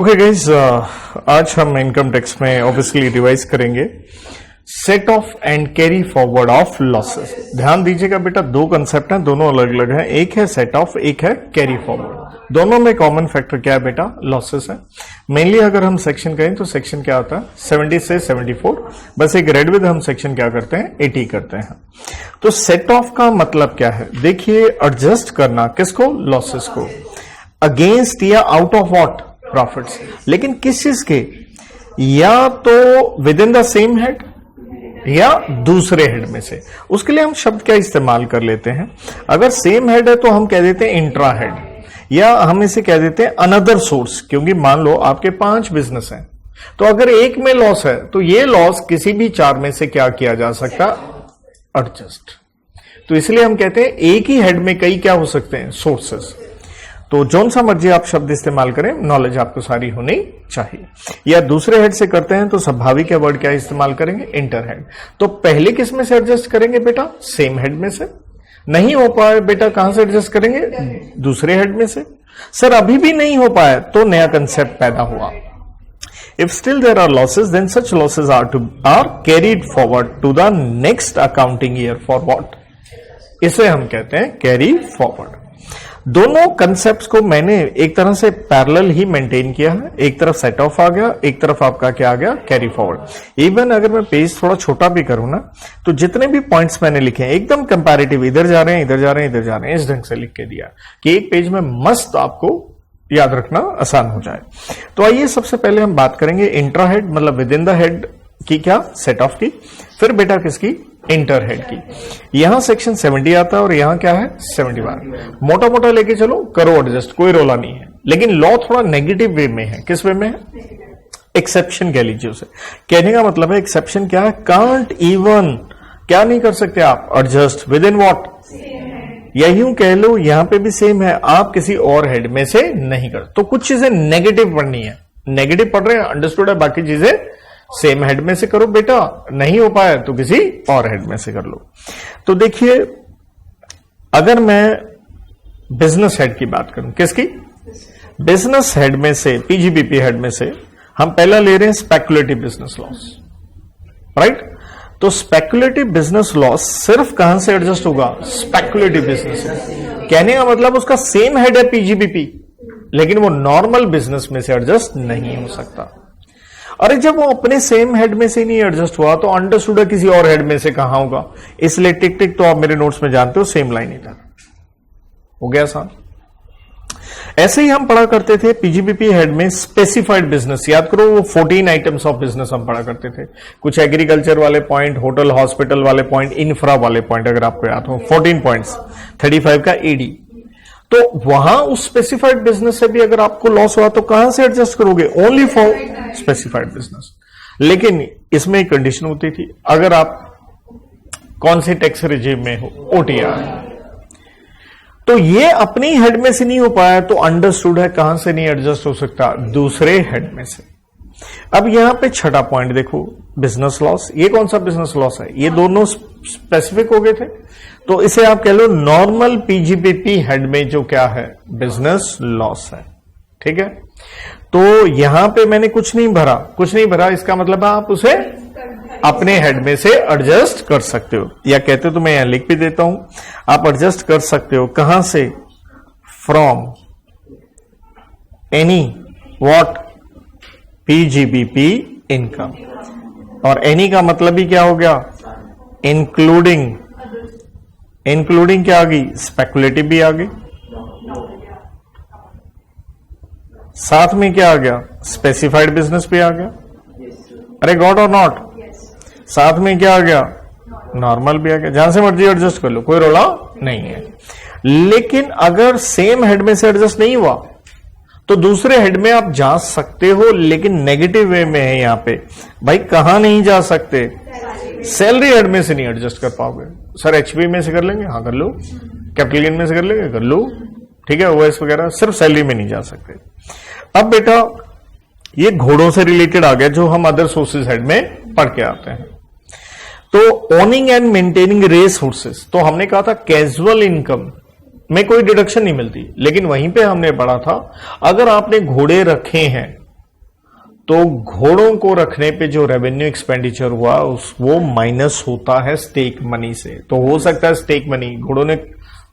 Okay guys, आज हम income tax में ऑब्वियसली रिवाइज करेंगे set of and carry forward of losses. ध्यान दीजिएगा बेटा, दो कंसेप्ट हैं, दोनों अलग अलग हैं। एक है सेट ऑफ, एक है कैरी फॉरवर्ड। दोनों में कॉमन फैक्टर क्या है बेटा? लॉसेस है। मेनली अगर हम सेक्शन कहें तो सेक्शन क्या होता है? 70 से 74। बस एक रेड विद हम सेक्शन क्या करते हैं? 80 करते हैं। तो सेट ऑफ का मतलब क्या है? देखिए, एडजस्ट करना किसको? लॉसेस को, अगेंस्ट या आउट ऑफ व्हाट? प्रॉफिट्स। लेकिन किस चीज के? या तो with in the same head या दूसरे हेड में से। उसके लिए हम शब्द क्या इस्तेमाल कर लेते हैं? अगर सेम हेड है तो हम कह देते हैं इंट्रा हेड, या हम इसे कह देते हैं अनदर सोर्स। क्योंकि मान लो आपके 5 बिजनेस हैं, तो अगर एक में लॉस है तो ये लॉस किसी भी 4 में से क्या किया जा सकता? एडजस्ट। तो इसलिए हम कहते हैं एक ही हेड में कई क्या हो सकते हैं? सोर्सेस। तो जौन सा मर्जी आप शब्द इस्तेमाल करें, नॉलेज आपको सारी होनी चाहिए। या दूसरे हेड से करते हैं तो स्वाभाविक है वर्ड क्या इस्तेमाल करेंगे? Inter head. तो पहले किस में से एडजस्ट करेंगे बेटा? सेम हेड में से। नहीं हो पाए बेटा, कहां से एडजस्ट करेंगे? दूसरे हेड में से। सर अभी भी नहीं हो पाया, तो नया कंसेप्ट पैदा हुआ। If still there are losses, then such losses are carried forward to the next accounting year for what? इसे हम कहते हैं कैरी फॉरवर्ड। दोनों कंसेप्ट्स को मैंने एक तरह से पैरेलल ही मेंटेन किया है। एक तरफ सेट ऑफ आ गया, एक तरफ आपका क्या आ गया? Carry forward. इवन अगर मैं पेज थोड़ा छोटा भी करूं ना, तो जितने भी पॉइंट्स मैंने लिखे हैं एकदम कंपैरेटिव, इधर जा रहे हैं, इधर जा रहे हैं, इधर जा रहे हैं, इस ढंग से लिख के दिया कि एक पेज में मस्त आपको याद रखना आसान हो जाए। तो आइए सबसे पहले हम बात करेंगे इंट्रा हेड, मतलब विद इन द हेड की क्या? सेट ऑफ की। फिर बेटा किसकी? इंटर हेड की। यहां सेक्शन 70 आता है और यहां क्या है? 71। मोटा मोटा लेके चलो, करो एडजस्ट, कोई रोला नहीं है। लेकिन लॉ थोड़ा नेगेटिव वे में है। किस वे में है? एक्सेप्शन कह लीजिए उसे। कहने का मतलब है एक्सेप्शन क्या है? कांट इवन, क्या नहीं कर सकते आप? Adjust with in what? या यूं कह लो, यहां पे भी सेम है, आप किसी और हेड में से नहीं कर। तो कुछ चीजें नेगेटिव पढ़नी है, नेगेटिव पढ़ रहे हैं, अंडरस्टूड है। बाकी चीजें सेम हेड में से करो बेटा, नहीं हो पाया तो किसी और हेड में से कर लो। तो देखिए, अगर मैं बिजनेस हेड की बात करूं, किसकी? बिजनेस हेड में से, पीजीबीपी हेड में से हम पहला ले रहे हैं स्पेकुलेटिव बिजनेस लॉस, राइट? तो स्पेकुलेटिव बिजनेस लॉस सिर्फ कहां से एडजस्ट होगा? स्पेकुलेटिव बिजनेस है। कहने का मतलब उसका सेम हेड है पीजीबीपी, लेकिन वो नॉर्मल बिजनेस में से एडजस्ट नहीं हो सकता। अरे जब वो अपने सेम हेड में से नहीं एडजस्ट हुआ तो अंडरस्टूड है किसी और हेड में से कहां होगा? इसलिए टिक टिक तो आप मेरे नोट्स में जानते हो, सेम लाइन इधर हो गया आसान। ऐसे ही हम पढ़ा करते थे पीजीबीपी हेड में स्पेसिफाइड बिजनेस। याद करो, वो 14 आइटम्स ऑफ बिजनेस हम पढ़ा करते थे। कुछ एग्रीकल्चर वाले पॉइंट, होटल हॉस्पिटल वाले पॉइंट, इंफ्रा वाले पॉइंट, अगर आपको याद हो 14 पॉइंट्स, 35 का एडी। तो वहां उस स्पेसिफाइड बिजनेस से भी अगर आपको लॉस हुआ तो कहां से एडजस्ट करोगे? Only for specified business. लेकिन इसमें एक कंडीशन होती थी, अगर आप कौन से टैक्स रिजीम में हो? ओटीआर। तो ये अपनी हेड में से नहीं हो पाया तो अंडरस्टूड है कहां से नहीं एडजस्ट हो सकता? दूसरे हेड में से। अब यहां पे छठा पॉइंट देखो, बिजनेस लॉस। ये कौन सा बिजनेस लॉस है? ये दोनों स्पेसिफिक हो गए थे, तो इसे आप कह लो नॉर्मल पीजीबीपी हेड में जो क्या है? बिजनेस लॉस है। ठीक है, तो यहां पे मैंने कुछ नहीं भरा, इसका मतलब आप उसे अपने हेड में से एडजस्ट कर सकते हो, या कहते हो तो मैं यहां लिख भी देता हूं, आप एडजस्ट कर सकते हो। कहां से? From any what? PGBP income. और एनी का मतलब ही क्या हो गया? इंक्लूडिंग। इंक्लूडिंग क्या आ गई? स्पेकुलेटिव भी आ गई। साथ में क्या आ गया? स्पेसिफाइड बिजनेस भी आ गया। अरे गॉट और नॉट? साथ में क्या आ गया? नॉर्मल भी आ गया। जहां से मर्जी एडजस्ट कर लो, कोई रोला नहीं है। लेकिन अगर सेम हेड में से एडजस्ट नहीं हुआ तो दूसरे हेड में आप जा सकते हो, लेकिन नेगेटिव वे में है यहां पे। भाई कहां नहीं जा सकते? सैलरी हेड में से नहीं एडजस्ट कर पाओगे। सर एचपी में से कर लेंगे? हाँ कर लो। कैपिटल गेन में से कर लेंगे? कर लो। ठीक है, ओएस वगैरह, सिर्फ सैलरी में नहीं जा सकते। अब बेटा ये घोड़ों से रिलेटेड आ गया, जो हम अदर सोर्सेज हेड में पढ़ के आते हैं। तो owning and maintaining race horses, तो हमने कहा था कैजुअल इनकम में कोई डिडक्शन नहीं मिलती, लेकिन वहीं पे हमने पढ़ा था अगर आपने घोड़े रखे हैं तो घोड़ों को रखने पे जो रेवेन्यू एक्सपेंडिचर हुआ वो माइनस होता है स्टेक मनी से। तो हो सकता है स्टेक मनी, घोड़ों ने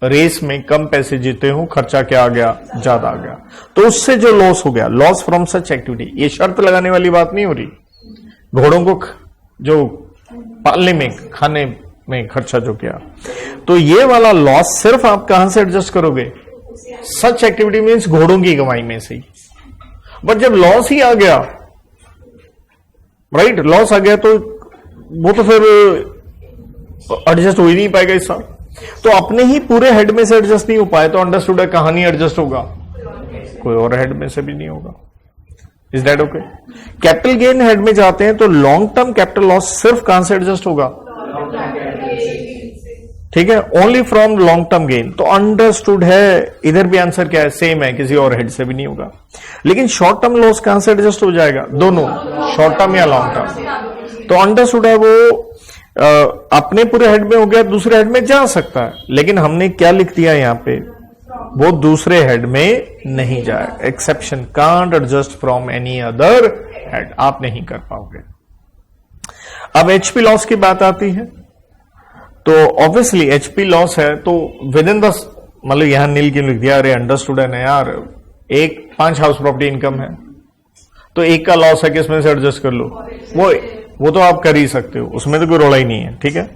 रेस में कम पैसे जीते हो, खर्चा क्या आ गया, ज्यादा आ गया, तो उससे जो लॉस हो गया, लॉस फ्रॉम सच एक्टिविटी, ये शर्त लगाने वाली बात नहीं हो रही। घोड़ों को जो पालने में, खाने में खर्चा जो किया, तो ये वाला लॉस सिर्फ आप कहां से एडजस्ट करोगे, सच एक्टिविटी मीन्स घोड़ों की कमाई में से ही। बट जब लॉस ही आ गया, राइट, लॉस आ गया तो वो तो फिर एडजस्ट हो ही नहीं पाएगा इस साल। तो अपने ही पूरे हेड में से एडजस्ट नहीं हो पाए तो अंडरस्टूड है कहां नहीं एडजस्ट होगा, कोई और हेड में से भी नहीं होगा। Is that okay? Capital gain head में जाते हैं तो लॉन्ग टर्म कैपिटल लॉस सिर्फ कहां से एडजस्ट होगा, ठीक है, only from long term gain. तो अंडरस्टूड है, इधर भी आंसर क्या है, सेम है, किसी और हेड से भी नहीं होगा। लेकिन शॉर्ट टर्म लॉस कहां से एडजस्ट हो जाएगा, दोनों, शॉर्ट टर्म या लॉन्ग टर्म। तो अंडरस्टूड है वो अपने पूरे हेड में हो गया, दूसरे हेड में जा सकता है, लेकिन हमने क्या लिख दिया यहां पे, वो दूसरे हेड में नहीं जाए। Exception, can't adjust from any other head, आप नहीं कर पाओगे। अब एचपी लॉस की बात आती है, तो ऑब्वियसली एचपी लॉस है तो विद इन द, मतलब यहां नील की लिख दिया, अरे अंडरस्टूड है ना यार, 5 हाउस प्रॉपर्टी इनकम है तो एक का लॉस है, किसमें से एडजस्ट कर लो, वो तो आप कर ही सकते हो, उसमें तो कोई रोड़ा ही नहीं है, ठीक है।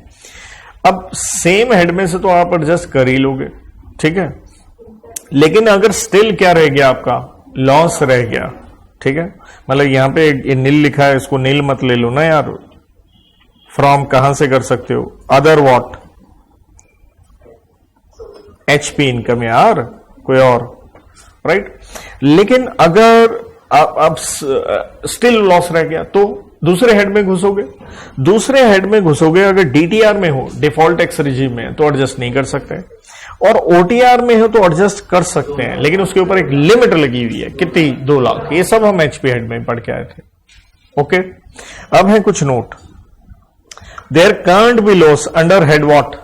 अब सेम हेड में से तो आप एडजस्ट कर ही लोगे, ठीक है, लेकिन अगर स्टिल क्या रह गया, आपका लॉस रह गया, ठीक है, मतलब यहां पे ये नील लिखा है, इसको नील मत ले लो ना यार, फ्रॉम कहां से कर सकते हो, अदर व्हाट, एचपी इनकम यार, कोई और, राइट। लेकिन अगर अब स्टिल लॉस रह गया तो दूसरे हेड में घुसोगे, दूसरे हेड में घुसोगे, अगर डीटीआर में हो, डिफॉल्ट टैक्स रिजीम में, तो एडजस्ट नहीं कर सकते, और ओटीआर में हो तो एडजस्ट कर सकते हैं, लेकिन उसके ऊपर एक लिमिट लगी हुई है, कितनी, 2 लाख। ये सब हम एचपी हेड में पढ़ के आए थे, ओके। अब है कुछ note, there can't be loss under head what,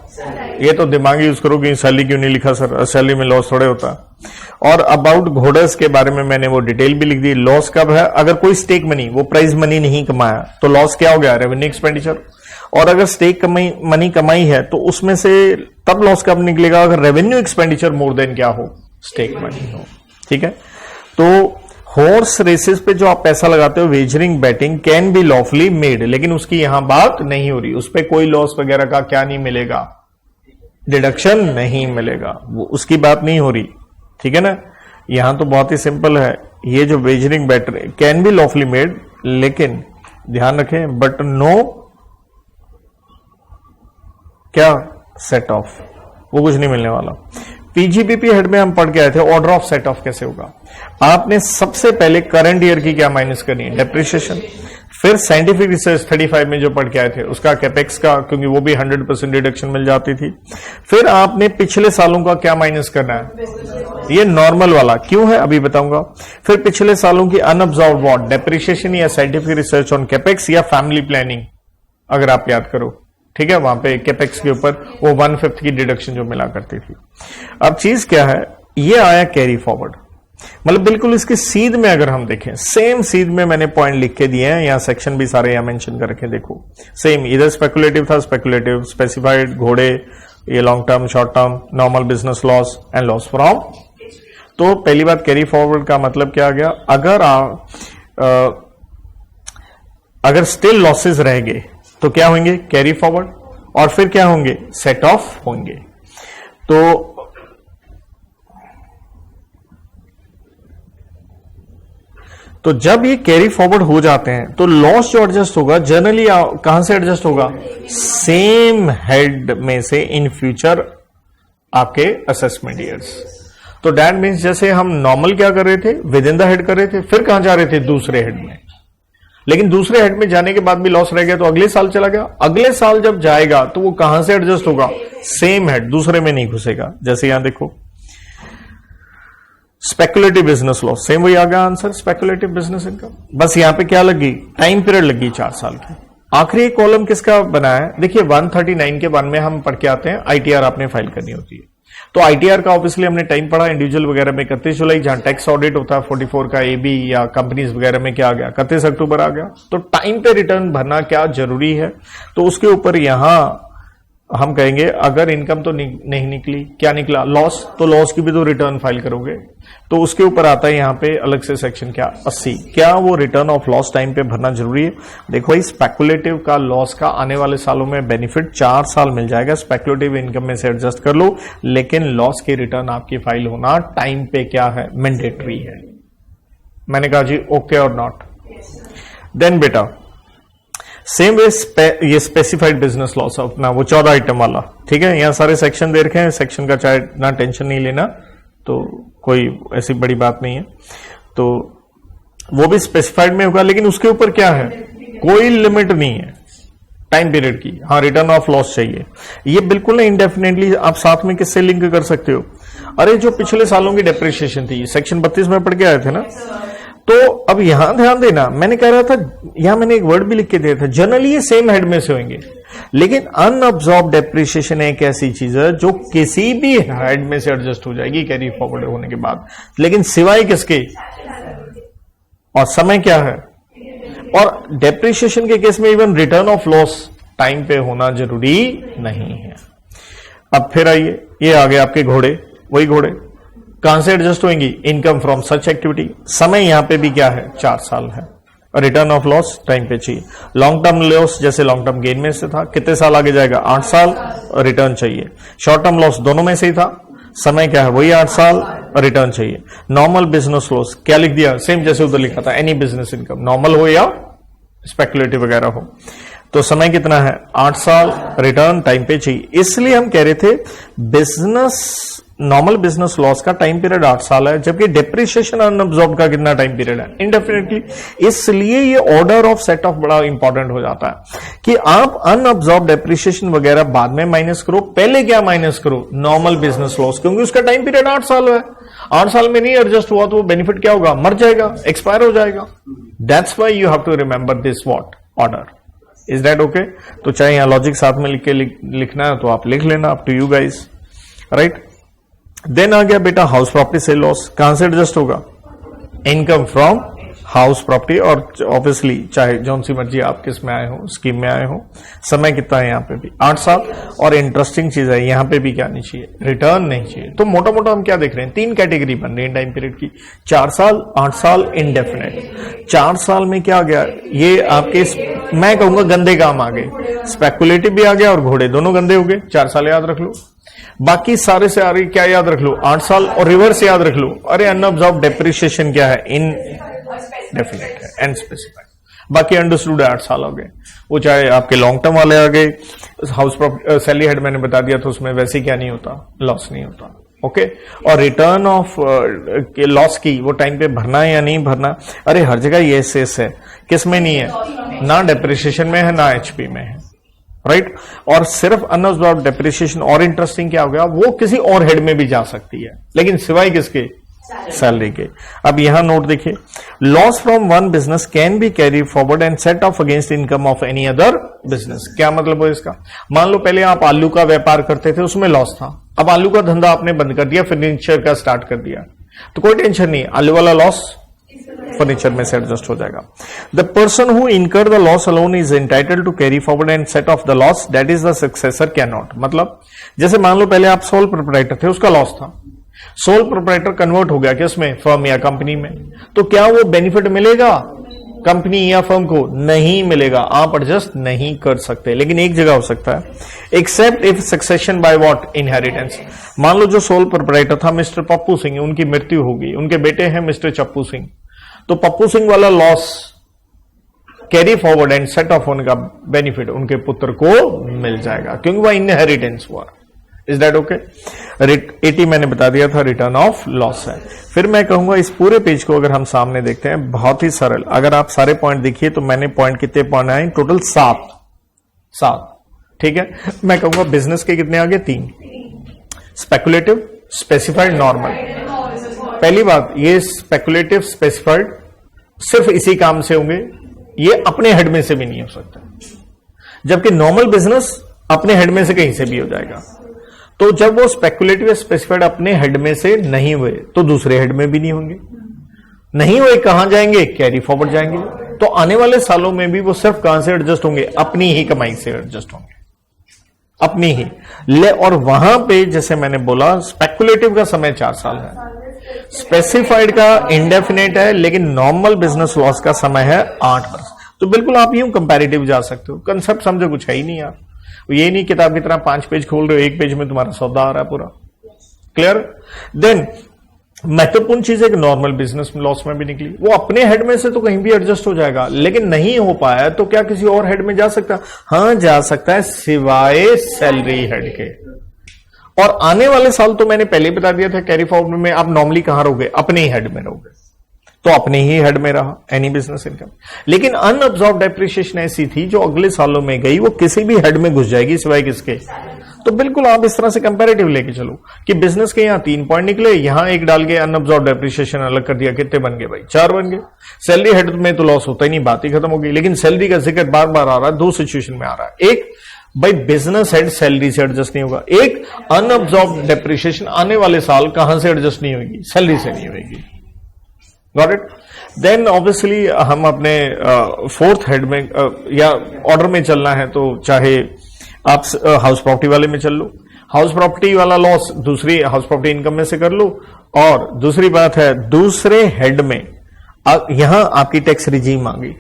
ये तो दिमाग यूज करो कि सैलरी क्यों नहीं लिखा सर, सैलरी में लॉस थोड़े होता। और अबाउट घोड़स के बारे में मैंने वो डिटेल भी लिख दी, लॉस कब है, अगर कोई स्टेक मनी, वो प्राइज मनी नहीं कमाया तो लॉस क्या हो गया, रेवेन्यू एक्सपेंडिचर। और अगर स्टेक मनी कमाई है तो उसमें से तब लॉस कब निकलेगा, अगर रेवेन्यू एक्सपेंडिचर मोर देन क्या हो, स्टेक मनी हो, ठीक है। तो हॉर्स रेसेस पे जो आप पैसा लगाते हो, wagering batting can be lawfully made, लेकिन उसकी यहां बात नहीं हो रही, उस पर कोई लॉस वगैरह का क्या नहीं मिलेगा, डिडक्शन नहीं मिलेगा, वो उसकी बात नहीं हो रही, ठीक है ना। यहां तो बहुत ही सिंपल है, ये जो wagering better can be lawfully made, लेकिन ध्यान रखें, बट नो क्या, सेट ऑफ, वो कुछ नहीं मिलने वाला। पीजीबीपी हेड में हम पढ़ के आए थे, ऑर्डर ऑफ सेट ऑफ कैसे होगा। आपने सबसे पहले करंट ईयर की क्या माइनस करनी है, डेप्रिसिएशन, फिर साइंटिफिक रिसर्च 35 में जो पढ़ के आए थे उसका कैपेक्स का, क्योंकि वो भी 100% डिडक्शन मिल जाती थी। फिर आपने पिछले सालों का क्या माइनस करना है, ये नॉर्मल वाला, क्यों है अभी बताऊंगा। फिर पिछले सालों की अनअब्जॉर्व वॉट, डेप्रिसिएशन या साइंटिफिक रिसर्च ऑन कैपेक्स या फैमिली प्लानिंग, अगर आप याद करो, ठीक है, वहां पे कैपेक्स के ऊपर वो 1/5 की डिडक्शन जो मिला करती थी। अब चीज क्या है, ये आया कैरी फॉरवर्ड, मतलब बिल्कुल इसके सीध में अगर हम देखें, सेम सीध में मैंने पॉइंट लिख के दिए हैं, यहां सेक्शन भी सारे यहां मेंशन कर रखे, देखो सेम, इधर स्पेकुलेटिव था, स्पेकुलेटिव, स्पेसिफाइड, घोड़े, ये long term, short term, normal business loss and loss from. तो पहली बात, कैरी फॉरवर्ड का मतलब क्या आ गया, अगर स्टिल लॉसेस रह गए तो क्या होंगे, कैरी फॉरवर्ड, और फिर क्या होंगे, सेट ऑफ होंगे। तो जब ये कैरी फॉरवर्ड हो जाते हैं तो लॉस जो एडजस्ट होगा जनरली कहां से एडजस्ट होगा, सेम हेड में से इन फ्यूचर आपके असेसमेंट ईयर्स। तो दैट मीन्स जैसे हम नॉर्मल क्या कर रहे थे, विद इन द हेड कर रहे थे, फिर कहां जा रहे थे, दूसरे हेड में, लेकिन दूसरे हेड में जाने के बाद भी लॉस रह गया तो अगले साल चला गया, अगले साल जब जाएगा तो वो कहां से एडजस्ट होगा, सेम हेड, दूसरे में नहीं घुसेगा। जैसे यहां देखो, स्पेकुलेटिव बिजनेस लॉस, सेम वही आ गया आंसर, स्पेकुलेटिव बिजनेस इनकम, बस यहां पे क्या लगी, टाइम पीरियड लगी 4 साल की। आखिरी कॉलम किसका बना है, देखिए 139 के 1 में हम पढ़ के आते हैं, आईटीआर आपने फाइल करनी होती है। तो आईटीआर का ऑब्वियसली हमने टाइम पढ़ा इंडिविजुअल वगैरह में 31 जुलाई, जहां टैक्स ऑडिट होता है 44 का एबी या कंपनीज वगैरह में क्या आ गया 31 अक्टूबर आ गया। तो टाइम पे रिटर्न भरना क्या जरूरी है, तो उसके ऊपर यहां हम कहेंगे अगर इनकम तो नहीं निकली, क्या निकला लॉस, तो लॉस की भी तो रिटर्न फाइल करोगे। तो उसके ऊपर आता है यहां पे अलग से सेक्शन क्या 80, क्या वो रिटर्न ऑफ लॉस टाइम पे भरना जरूरी है। देखो भाई स्पेकुलेटिव का लॉस का आने वाले सालों में बेनिफिट 4 साल मिल जाएगा, स्पेकुलेटिव इनकम में से एडजस्ट कर लो, लेकिन लॉस की रिटर्न आपकी फाइल होना टाइम पे क्या है मैंडेटरी है। मैंने कहा जी ओके और नॉट। देन बेटा सेम वे ये स्पेसिफाइड बिजनेस लॉस अपना वो 14 आइटम वाला, ठीक है, यहां सारे सेक्शन दे रखे हैं, सेक्शन का चाहे ना टेंशन नहीं लेना, तो कोई ऐसी बड़ी बात नहीं है, तो वो भी स्पेसिफाइड में होगा, लेकिन उसके ऊपर क्या है कोई लिमिट नहीं है टाइम पीरियड की। हाँ रिटर्न ऑफ लॉस चाहिए, ये बिल्कुल ना इंडेफिनेटली आप साथ में किससे लिंक कर सकते हो। अरे जो पिछले सालों की डेप्रिसिएशन थी सेक्शन 32 में पढ़ के आए थे ना, तो अब यहां ध्यान देना, मैंने कह रहा था यहां मैंने एक वर्ड भी लिख के दिया था, जनरली ये सेम हेड में से होंगे, लेकिन अनअब्सॉर्ब डेप्रिसिएशन एक ऐसी चीज है जो किसी भी हेड में से एडजस्ट हो जाएगी कैरी फॉरवर्ड होने के बाद, लेकिन सिवाय किसके, और समय क्या है, और डेप्रिसिएशन के केस में even return of loss time पे होना जरूरी नहीं है। अब फिर आइए, ये आ गए आपके घोड़े, वही घोड़े कहां से एडजस्ट होंगी, इनकम फ्रॉम सच एक्टिविटी, समय यहां पे भी क्या है 4 साल है, रिटर्न ऑफ लॉस टाइम पे चाहिए। लॉन्ग टर्म लॉस जैसे लॉन्ग टर्म गेन में से था, कितने साल आगे जाएगा 8 साल, रिटर्न चाहिए। शॉर्ट टर्म लॉस दोनों में से ही था, समय क्या है वही 8 साल, रिटर्न चाहिए। नॉर्मल बिजनेस लॉस क्या लिख दिया, सेम जैसे उधर लिखा था, एनी बिजनेस इनकम नॉर्मल हो या स्पेकुलेटिव वगैरह हो, तो समय कितना है 8 साल, रिटर्न टाइम पे चाहिए। इसलिए हम कह रहे थे बिजनेस नॉर्मल बिजनेस लॉस का टाइम पीरियड 8 साल है, जबकि डेप्रिसिएशन अनअब्सॉर्ब्ड का कितना टाइम पीरियड है इंडेफिनेटली। इसलिए ये ऑर्डर ऑफ सेट ऑफ बड़ा इंपॉर्टेंट हो जाता है कि आप अनअब्सॉर्ब्ड डेप्रिसिएशन वगैरह बाद में माइनस करो, पहले क्या माइनस करो नॉर्मल बिजनेस लॉस, क्योंकि उसका टाइम पीरियड 8 साल है। 8 साल में नहीं एडजस्ट हुआ तो वो बेनिफिट क्या होगा, मर जाएगा, एक्सपायर हो जाएगा। That's why you have to remember this what order, is that okay. तो चाहे यहां लॉजिक साथ में लिख के लिखना है तो आप लिख लेना, up to you guys, right. Then आ गया बेटा हाउस प्रॉपर्टी से लॉस, कहां से एडजस्ट होगा, इनकम फ्रॉम हाउस प्रॉपर्टी, और ऑब्वियसली चाहे जौन सी मर्जी आप किस में आए हो, स्कीम में आए हो। समय कितना है यहां पे भी 8 साल, और इंटरेस्टिंग चीज है यहां पे भी क्या नहीं चाहिए, रिटर्न नहीं चाहिए। तो मोटा मोटा हम क्या देख रहे हैं, 3 कैटेगरी बन रही है टाइम पीरियड की, 4 साल, 8 साल, इंडेफिनेट। 4 साल में क्या आ गया, ये आपके मैं कहूंगा गंदे काम आ गए, स्पेकुलेटिव भी आ गया और घोड़े दोनों गंदे हो गए, 4 साल याद रख लो। बाकी सारे से आ रही क्या याद रख लो 8 साल, और रिवर्स याद रख लो, अरे अनअब्सॉर्ब्ड डेप्रिसिएशन क्या है, इन डेफिनेट है, एंड स्पेसिफाइड। बाकी अंडरस्टूड 8 साल हो गए, वो चाहे आपके लॉन्ग टर्म वाले आ गए, हाउस सैलरी हेड मैंने बता दिया, तो उसमें वैसे क्या नहीं होता, लॉस नहीं होता, ओके। और रिटर्न ऑफ लॉस की वो टाइम पे भरना है या नहीं भरना, अरे हर जगह ये एस है, किस में नहीं है, ना डेप्रिसिएशन में है ना एचपी में है, राइट। और सिर्फ अनअब्सॉर्ब्ड डेप्रिसिएशन, और इंटरेस्टिंग क्या हो गया, वो किसी और हेड में भी जा सकती है, लेकिन सिवाय किसके, सैलरी के। अब यहां नोट देखिए, loss from one business can be carry forward and set of against income of any other business. क्या मतलब है इसका, मान लो पहले आप आलू का व्यापार करते थे, उसमें लॉस था, अब आलू का धंधा आपने बंद कर दिया, फर्नीचर का स्टार्ट कर दिया, तो कोई टेंशन नहीं, आलू वाला लॉस फर्नीचर में से एडजस्ट हो जाएगा। The person who incur the loss alone is entitled to carry forward and set off the loss, that is the successor can not. मतलब जैसे मान लो पहले आप सोल प्रोप्राइटर थे, उसका लॉस था, सोल प्रोप्राइटर कन्वर्ट हो गया किसमें, फर्म या कंपनी में, तो क्या वो बेनिफिट मिलेगा कंपनी या फर्म को, नहीं मिलेगा, आप एडजस्ट नहीं कर सकते। लेकिन एक जगह हो सकता है, except if succession by what, inheritance. मान लो जो सोल प्रोप्राइटर था मिस्टर पप्पू सिंह, उनकी मृत्यु होगी, उनके बेटे हैं मिस्टर चप्पू सिंह, तो पप्पू सिंह वाला loss carry forward and set of होने का बेनिफिट उनके पुत्र को मिल जाएगा, क्योंकि वह इनहेरिटेंस हुआ। Is that okay. 80 मैंने बता दिया था रिटर्न ऑफ लॉस है। फिर मैं कहूंगा इस पूरे पेज को अगर हम सामने देखते हैं, बहुत ही सरल, अगर आप सारे पॉइंट देखिए तो मैंने पॉइंट कितने पॉइंट आए, टोटल 7, ठीक है। मैं कहूंगा बिजनेस के कितने आगे, 3, स्पेकुलेटिव, स्पेसिफाइड, नॉर्मल। पहली बात, ये स्पेकुलेटिव स्पेसिफाइड सिर्फ इसी काम से होंगे, ये अपने हेड में से भी नहीं हो सकता, जबकि नॉर्मल बिजनेस अपने हेड में से कहीं से भी हो जाएगा। तो जब वो स्पेकुलेटिव स्पेसिफाइड अपने हेड में से नहीं हुए तो दूसरे हेड में भी नहीं होंगे, नहीं हुए कहां जाएंगे, कैरी फॉरवर्ड जाएंगे। तो आने वाले सालों में भी वो सिर्फ कहां से एडजस्ट होंगे, अपनी ही कमाई से एडजस्ट होंगे, अपनी ही ले। और वहां पे जैसे मैंने बोला स्पेकुलेटिव का समय 4 साल है, स्पेसिफाइड का इंडेफिनेट है, लेकिन नॉर्मल बिजनेस लॉस का समय है 8 वर्ष। तो बिल्कुल आप यूं कंपैरेटिव जा सकते हो, कंसेप्ट समझो कुछ है ही नहीं यार। ये नहीं किताब की तरह 5 पेज खोल रहे हो, 1 पेज में तुम्हारा सौदा आ रहा है पूरा। क्लियर? देन महत्वपूर्ण चीज है कि नॉर्मल बिजनेस लॉस में भी निकली, वो अपने हेड में से तो कहीं भी एडजस्ट हो जाएगा, लेकिन नहीं हो पाया तो क्या किसी और हेड में जा सकता? हां जा सकता है, सिवाय सैलरी हेड के। और आने वाले साल तो मैंने पहले बता दिया था, कैरी फॉरवर्ड में आप नॉर्मली कहां रहोगे, अपने ही हेड में रहोगे, तो अपने ही हेड में रहा एनी बिजनेस इनकम। लेकिन अनअब्जॉर्ब डेप्रिसिएशन ऐसी थी जो अगले सालों में गई, वो किसी भी हेड में घुस जाएगी सिवाय किसके। तो बिल्कुल आप इस तरह से कंपैरेटिव लेके चलो कि बिजनेस के यहां 3 पॉइंट निकले, यहां एक डाल के अनअब्जॉर्ब डेप्रिसिएशन अलग कर दिया, कितने बन गए भाई? 4 बन गए। सैलरी हेड में तो लॉस होता ही नहीं, बात ही खत्म हो गई। लेकिन सैलरी का जिक्र बार बार आ रहा है, 2 सिचुएशन में आ रहा है। एक, भाई बिजनेस हेड सैलरी से एडजस्ट नहीं होगा। एक, अनअब्जॉर्ब डेप्रिसिएशन आने वाले साल कहां से एडजस्ट नहीं होगी, सैलरी से नहीं होगी। Got it? देन ऑब्वियसली हम अपने 4th हेड में या ऑर्डर में चलना है, तो चाहे आप हाउस प्रॉपर्टी वाले में चल लो, हाउस प्रॉपर्टी वाला लॉस दूसरी हाउस प्रॉपर्टी इनकम में से कर लो। और दूसरी बात है, दूसरे हेड में यहां आपकी टैक्स रिजीम आ गई,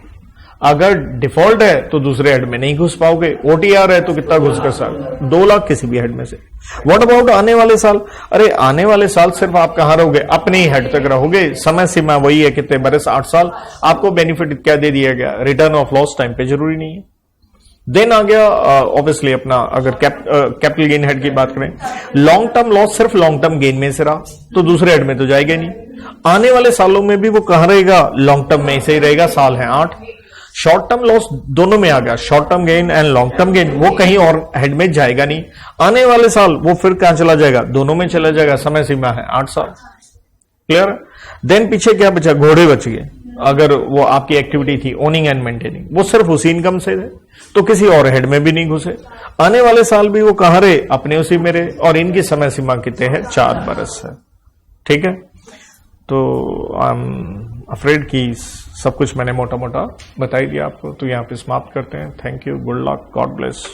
अगर डिफॉल्ट है तो दूसरे हेड में नहीं घुस पाओगे, ओटीआर है तो कितना घुस कर सकते? 2 लाख किसी भी हेड में से। व्हाट अबाउट आने वाले साल? अरे आने वाले साल सिर्फ आप कहां रहोगे, अपने ही हेड तक रहोगे, समय सीमा वही है, कितने बरस, 8 साल। आपको बेनिफिट क्या दे दिया गया? रिटर्न ऑफ लॉस टाइम पे जरूरी नहीं है। देन आ गया ऑब्वियसली अपना, अगर कैपिटल गेन हेड की बात करें, लॉन्ग टर्म लॉस सिर्फ लॉन्ग टर्म गेन में से रहा तो दूसरे हेड में तो जाएगा नहीं। आने वाले सालों में भी वो कहां रहेगा, लॉन्ग टर्म में से ही रहेगा, साल है 8। शॉर्ट टर्म लॉस दोनों में आ गया, short term gain and long term gain, वो कहीं और हेड में जाएगा नहीं। आने वाले साल वो फिर कहां चला जाएगा, दोनों में चला जाएगा, समय सीमा है 8 साल। क्लियर? देन पीछे क्या बचा, घोड़े बच गए। अगर वो आपकी एक्टिविटी थी ओनिंग एंड मेंटेनिंग, वो सिर्फ उसी इनकम से थे तो किसी और हेड में भी नहीं घुसे। आने वाले साल भी वो कहां रहे, अपने उसी में रहे, और इनकी समय सीमा कितने हैं, 4 बरस है। ठीक है? तो आई एम अफ्रेड कि सब कुछ मैंने मोटा मोटा बता ही दिया आपको, तो यहां पे समाप्त करते हैं। Thank you, good luck, God bless.